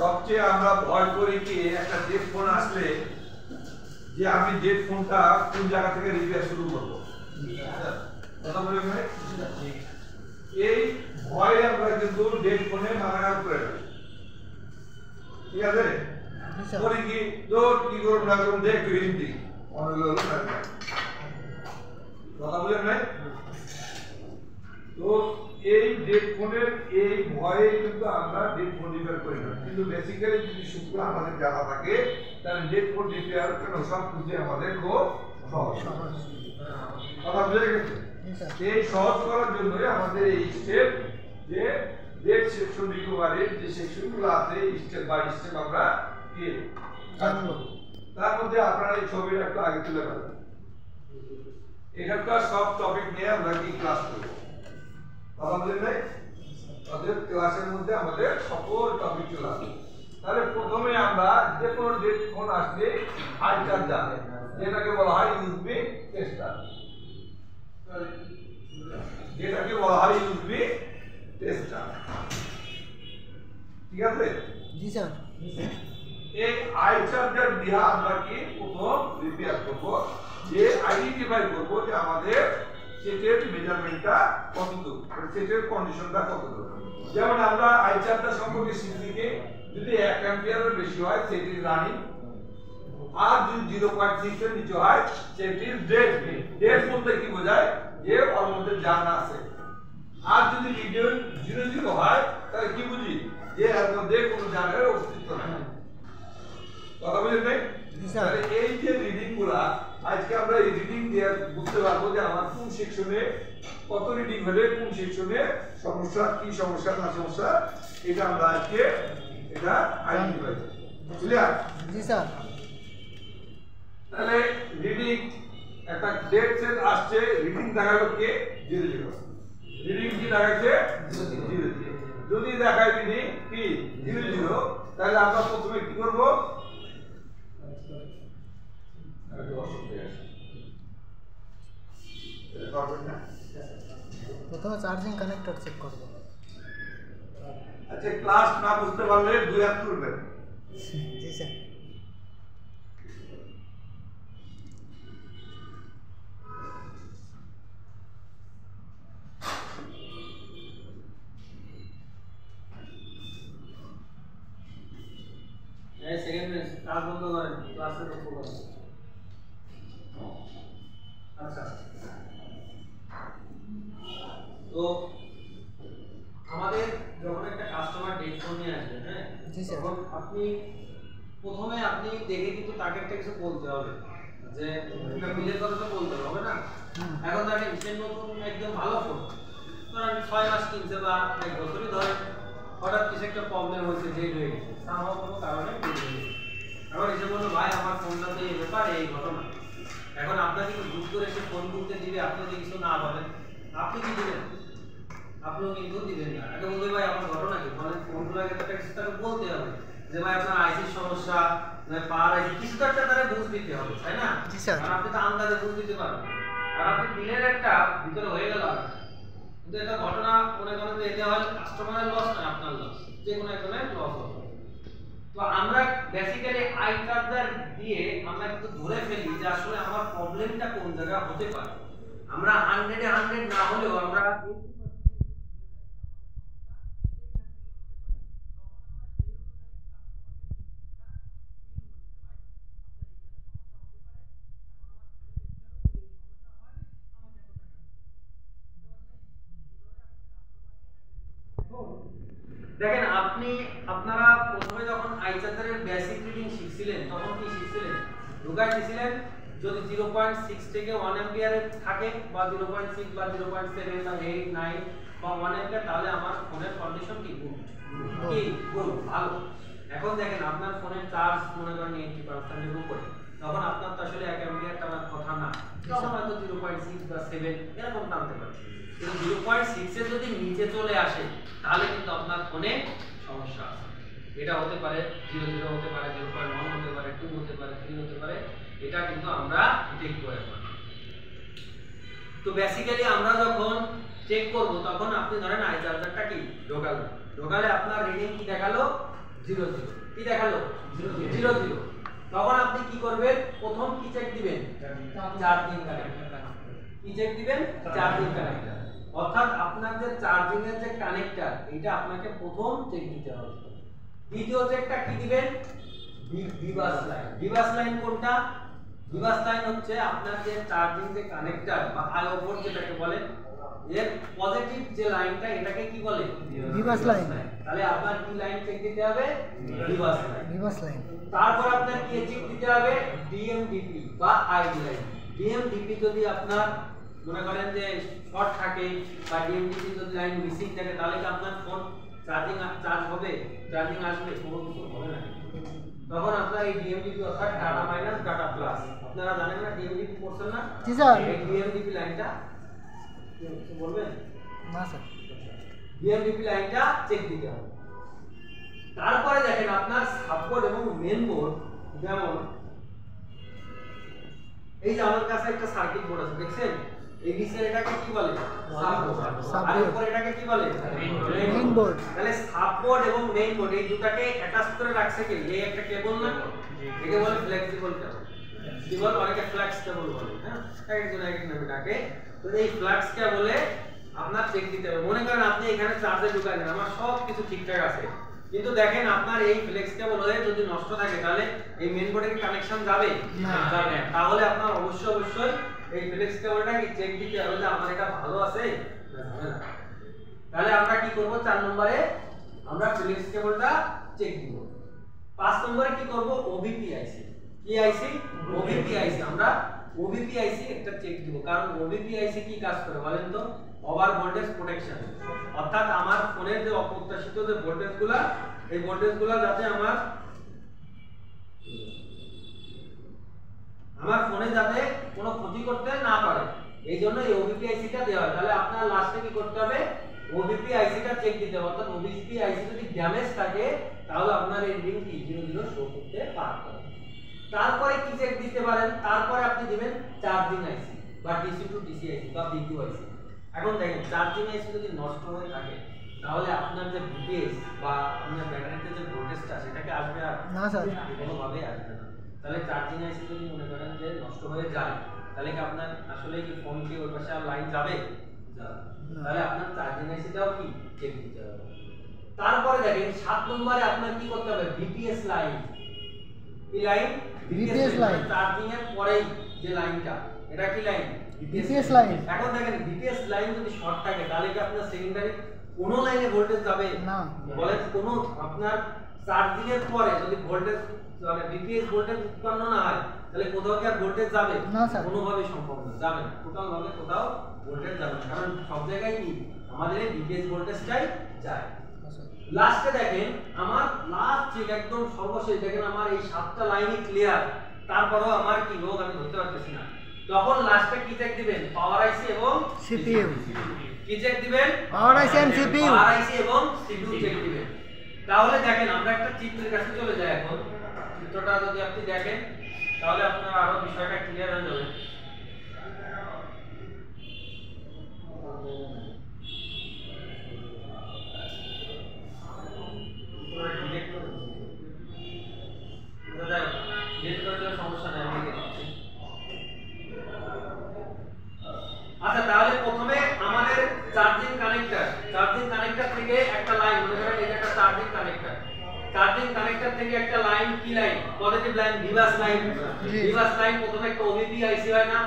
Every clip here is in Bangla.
সবচেয়ে আমরা ভয় করি কি একটা ডেড ফোন আসলে যে আমি ডেড ফোনটা কোন জায়গা থেকে রিপেয়ার শুরু করব। কথা বলেন ভাই, এই ভয় আমরা কিন্তু ডেড ফোনে মারামারি করে ফেলি। ঠিক আছে, পরে কি দৌড় কি করব না করব দেখ হিন্দি অনেক লোক থাকে। কথা বলেন ভাই, তো এই ডেড ফোনের এই ভয়ে কিন্তু আমরা ডেড ফোন রিপেয়ার করি না, কিন্তু বেসিক্যালি যদি সূত্র আমাদের জানা থাকে তাহলে ডেড ফোন রিপেয়ার কেন সব বুঝে আমাদের খুব সহজ। কথা বুঝে গেছে? এই সহজ করার জন্যই আমাদের এই স্টেপ যে ডেড সেকশন রিকভারির যে সেকশনগুলো আছে স্টেপ বাই স্টেপ আমরা কি জানবো। তার মধ্যে আপনারা এই ছবিটা একটু আগে তুলে ফেলেন। এখানকার সব টপিক নিয়ে আমরা কি ক্লাস করব। আমাদের নাই আমাদের ক্লাসের মধ্যে আমাদের সকল টপিক চলে আসবে। তাহলে প্রথমে আমরা যে কোনো ডেড ফোন আসলে হাই চার্জার যেটাকে বলা হয় ইউএসবি টেস্টার, যেটাকে বলা হয় ইউএসবি টেস্টার। ঠিক আছে? জি স্যার। এই আই চার্জার দিয়ে আমরা কি প্রথম রিপেয়ার করব, যে আইডেন্টিফাই করব যে আমাদের সেটের মেজারমেন্টটা কতটুকু, সেটের কন্ডিশনটা কতটুকু। যেমন আমরা আই চার্জার সম্পর্কে শিখছি কি যদি 1 অ্যাম্পিয়ারের বেশি হয় সেট ইজ রানিং, আর যদি 0.6 এর নিচে হয় সেট ইজ ডেড। ডেড বলতে কি বোঝায় যে ওর মধ্যে জান আছে। আর যদি রিডিং 0 হয় তাহলে কি বুঝি যে এর মধ্যে কোনো জানের অস্তিত্ব নেই। কথা বুঝলেন? তাহলে এই যে রিডিং গুলা আজকে আমরা এই রিডিং দিয়ে বুঝতে পারবো যে আমার কোন সেকশনে কত রিডিং হলে কোন সেকশনে সমস্যা, কি সমস্যা না সমস্যা, এটা আমরা আজকে এটা আইডেন্টিফাই করব। ক্লিয়ার? জি স্যার। তাহলে রিডিং একটা ডেট সেট আসছে, রিডিং দেখালো কি 00, রিডিং কি দেখাচ্ছে 00। যদি দেখায় রিডিং কি 00 তাহলে আমরা প্রথমে কি করব, প্রথমে চার্জিং কানেক্টর চেক করব। আচ্ছা, ক্লাস না বুঝতে পারলে 2 হাত তুলবেন। জি স্যার। এই সেকেন্ড মিনিট ক্লাস বন্ধ করেন, ক্লাসে বন্ধ করেন। আচ্ছা, তো আমাদের যখন একটা কাস্টমার ডেট ফোন নিয়ে আসবে, হ্যাঁ, তখন আপনি প্রথমে আপনি দেখে কিন্তু তাকে একটা কিছু বলতে হবে, যে একটা বিলের কথা তো বলতে হবে না। এখন দেখেন সে নতুন একদম ভালো ফোন, ধরেন 6 মাস কিনছে বা 1 বছরই ধরে, হঠাৎ কিছু একটা প্রবলেম হয়েছে, ডেট হয়ে গেছে, সামহাও কোনো কারণে ডেট হয়ে গেছে। এখন এসে বললো ভাই আমার ফোনটা তো এই ব্যাপার, এই ঘটনা। এখন আপনাকে কি বুঝ করে এসে ফোন করতে দিবে, আপনি যদি কিছু না বলেন আপনি কি দিবেন? আপনিও কিন্তু দিবেন না। আগে বলবে ভাই আমার ঘটনা কি, ফোনের ফোনগুলো আগে তাকে বলতে হবে যে ভাই আপনার আইসির সমস্যা, পাওয়ার আইসি, কিছু তো একটা তারা বুঝ দিতে হবে, তাই না? আর আপনি তো আন্দাজে বুঝ দিতে পারবেন, আর আপনি দিলেন একটা ভিতরে হয়ে গেল আর কিন্তু এটা ঘটনা মনে করেন যে এটা হয় কাস্টমারের লস না আপনার লস, যে কোনো একজনের লস হবে। তো আমরা বেসিক্যালি আই চার্জার দিয়ে আমরা কিন্তু ধরে ফেলি যে আসলে আমার প্রবলেমটা কোন জায়গায় হতে পারে। আমরা 100 এ 100 না হলেও আমরা দেখেন আপনারা প্রথমে যখন আই চার্জারের বেসিক রিডিং শিখছিলেন তখন কি শিখছিলেন, ঢুকাই দিয়েছিলেন যদি 0.6 থেকে 1 অ্যাম্পিয়ারে থাকে বা 0.6 বা 0.7 বা 8 9 বা 1 অ্যাম্পিয়ার, তাহলে আমার ফোনের কন্ডিশন কি গুড, কি গুড, ভালো। এখন দেখেন আপনার ফোনের চার্জ মনে করেন 80% এর উপরে, তখন আপনার তো আসলে 1 অ্যাম্পিয়ার টানার কথা না, তখন হয়তো 0.6 বা 7 এরকম টানতে পারে। কিন্তু 0.6 এর যদি নিচে চলে আসে তাহলে কিন্তু আপনার ফোনে সমস্যা আছে। এটা হতে পারে 00 হতে পারে, 0.1 হতে পারে, 2 হতে পারে, 3 হতে পারে, এটা কিন্তু আমরা চেক করে পারি। তো বেসিক্যালি আমরা যখন চেক করব তখন আপনি ধরেন আই চার্জারটা কি ঢোকালে আপনার রিডিং কি দেখালো 0 0 কি দেখালো 0 0 তখন আপনি কি করবেন প্রথম কি চেক দিবেন চার্জিং কানেক্টর কি চেক দিবেন চার্জিং কানেক্টর অর্থাৎ আপনার যে চার্জিং এর যে কানেক্টর এটা আপনাকে প্রথম চেক দিতে হবে দ্বিতীয় চেকটা কি দিবেন বিবাস লাইন কোনটা বিবাস লাইন হচ্ছে আপনার যে চার্জিং যে কানেক্টর বা আলো পোর্ট যেটাকে বলে এর পজিটিভ যে লাইনটা এটাকে কি বলে বিবাস লাইন তাহলে আপনার কি লাইন চেক দিতে হবে বিবাস লাইন তারপর আপনার কি চেক দিতে হবে ডিএমডিপি বা আইডি লাইন ডিএমডিপি যদি আপনার মনে করেন যে শর্ট থাকে বা ডিএমডিপি যদি লাইন মিসিং থাকে তাহলে কি আপনার ফোন চার্জ হবে চার্জিং আসবে কোনো কিছু হবে না তখন আপনার এই ডিএমডিপি অর্থাৎ ডাটা মাইনাস ডাটা প্লাস আপনারা জানেন না ডিএমডিপি করছেন না জি স্যার এই ডিএমডিপি লাইনটা কি বলবেন না স্যার ডিএমডিপি লাইনটা চেক দিতে হবে তারপরে দেখেন আপনার সাববোর্ড এবং মেইন বোর্ড যেমন এই যে আমার কাছে একটা সার্কিট বোর্ড আছে দেখছেন এই নিচে এটাকে কি বলে সাববোর্ড আর উপরে এটাকে কি বলে মেইন বোর্ড তাহলে সাববোর্ড এবং মেইন বোর্ড এই দুটাকে অ্যাটাচ করে রাখছে কি এই একটা কেবল না একে বলে ফ্লেক্সিবল কেবল কি বল অনেকে ফ্লেক্স কেবল বলে হ্যাঁ একজন এক নামে ডাকে তো এই ফ্লেক্স কেবলে আপনার চেক দিতে হবে মনে করেন আপনি এখানে চার্জে ঢুকায় দেন আমার সব কিছু ঠিকঠাক আছে কিন্তু দেখেন আপনার এই ফ্লেক্স কেবল হয়ে যদি নষ্ট থাকে তাহলে এই মেইন বোর্ডে কি কানেকশন যাবে যাবে তাহলে আপনার অবশ্যই এই ফ্লেক্স কেবলটা কি চেক দিতে হবে যে আমার এটা ভালো আছে না যাবে না তাহলে আমরা কি করব 4 নম্বরে আমরা ফ্লেক্স কেবলটা চেক দিব 5 নম্বরে কি করব ওবিপি আইসি কি আইসি ওবিপি আইসি আমরা ওবিপি আইসি একটা চেক দিব কারণ ওবিপি আইসি কি কাজ করে বলেন তো ওভার ভোল্টেজ প্রোটেকশন অর্থাৎ আমার ফোনের যে অপ্রত্যাশিত যে ভোল্টেজগুলো এই ভোল্টেজগুলো যাতে আমার ফোনে যাতে কোনো ক্ষতি করতে না পারে এইজন্য এই ওবিপি আইসিটা দেওয়া হয় তাহলে আপনার লাস্টে কি করতে হবে ওবিপি আইসিটা চেক দিতে হবে অর্থাৎ ওবিপি আইসি যদি ড্যামেজ থাকে তাহলে আপনার এই রিংটি 00 শো করতে পারবে তারপরে কি চেক দিতে পারেন তারপরে আপনি দিবেন চার্জিং আইসি বা ডিসি টু ডিসি আইসি বা বিকিউ আইসি এখন দেখেন চার্জিং আইসি যদি নষ্ট হয়ে থাকে তাহলে আপনার যে বিপিএস বা আপনার ব্যাটারিতে যে ভোল্টেজটা সেটাকে আসবে আর না স্যার কোনো ভাবে আসবে না তাহলে চার্জিং আইসি যদি মনে করেন যে নষ্ট হয়ে যায় তাহলে কি আপনার আসলে কি ফোন কি ওই পাশে আর লাইন যাবে তাহলে আপনার চার্জিং আইসিটাও কি চেক দিতে হবে তারপরে দেখেন 7 নম্বরে আপনার কি করতে হবে বিপিএস লাইন কি লাইন বিপিএস লাইন চার্জিং এর পরেই যে লাইনটা এটা কি লাইন বিপিএস লাইন এখন দেখেন বিপিএস লাইন যদি শর্ট থাকে তাহলে কি আপনার সেকেন্ডারি কোনো লাইনে ভোল্টেজ যাবে না বলেন কোনো আপনার চার্জিং এর পরে যদি ভোল্টেজ মানে বিপিএস ভোল্টেজ উৎপন্ন না হয় তাহলে কোথাও কি আর ভোল্টেজ যাবে না স্যার কোনোভাবেই সম্ভব না যাবে না টোটাল ভাবে কোথাও ভোল্টেজ যাবে না কারণ সব জায়গায় কি আমাদের এই বিপিএস ভোল্টেজটাই যায় লাস্টে দেখেন আমার লাস্ট চেক একদম সর্বশেষ দেখেন আমার এই 7টা লাইনই ক্লিয়ার তারপরেও আমার কি লোক আমি ধরতে পারতেছি না তখন লাস্টে কি চেক দিবেন পাওয়ার আইসি এবং সিপিইউ কি চেক দিবেন পাওয়ার আইসি এন্ড সিপিইউ পাওয়ার আইসি এবং সিপিইউ চেক দিবেন তাহলে দেখেন আমরা একটা চিত্রের কাছে চলে যাই এখন চিত্রটা যদি আপনি দেখেন তাহলে আপনার আরো বিষয়টা ক্লিয়ার হয়ে যাবে আচ্ছা তাহলে প্রথমে আমাদের চার্জিং কানেক্টর থেকে একটা লাইন মনে করেন এটা একটা চার্জিং কানেক্টর থেকে একটা লাইন কি line positive line Vivas line প্রথমে একটা ওবিপি আইসি হয় না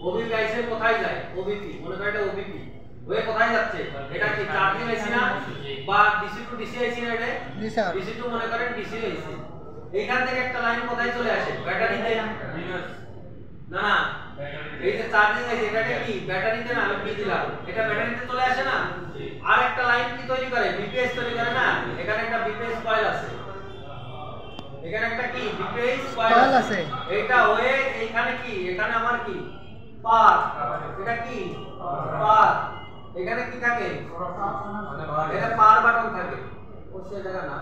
ওবিপি আইসি কোথায় যায় ওবিপি মনে করেন এটা ওবিপি ওয়ে কোথায় যাচ্ছে এটা কি চার্জিং আইসি না বা ডিসি টু ডিসি আইসি না এটা জি স্যার ডিসি টু মনে করেন ডিসি আইসি এইখান থেকে একটা লাইন কোথায় চলে আসে ব্যাটারিতে না এই যে চার্জিং আছে এটাকে কি ব্যাটারিতে না আমি কি দিলাম এটা ব্যাটারিতে চলে আসে না আর একটা লাইন কি তৈরি করে বিপিএস তৈরি করে না এখানে একটা বিপিএস কয়েল আছে এখানে একটা কি বিপিএস কয়েল আছে এটা হয়ে এইখানে কি এখানে আমার কি পার এটা কি পার এখানে কি থাকে এটা পার বাটন থাকে অবশ্যই জায়গা না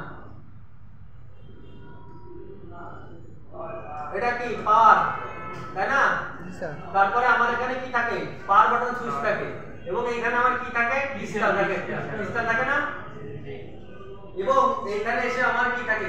এটা কি পার তাই না তারপরে আমার এখানে কি থাকে পাওয়ার বাটন সুইচ থাকে এবং এখানে আমার কি থাকে ক্রিস্টাল থাকে না এবং এখানে এসে আমার কি থাকে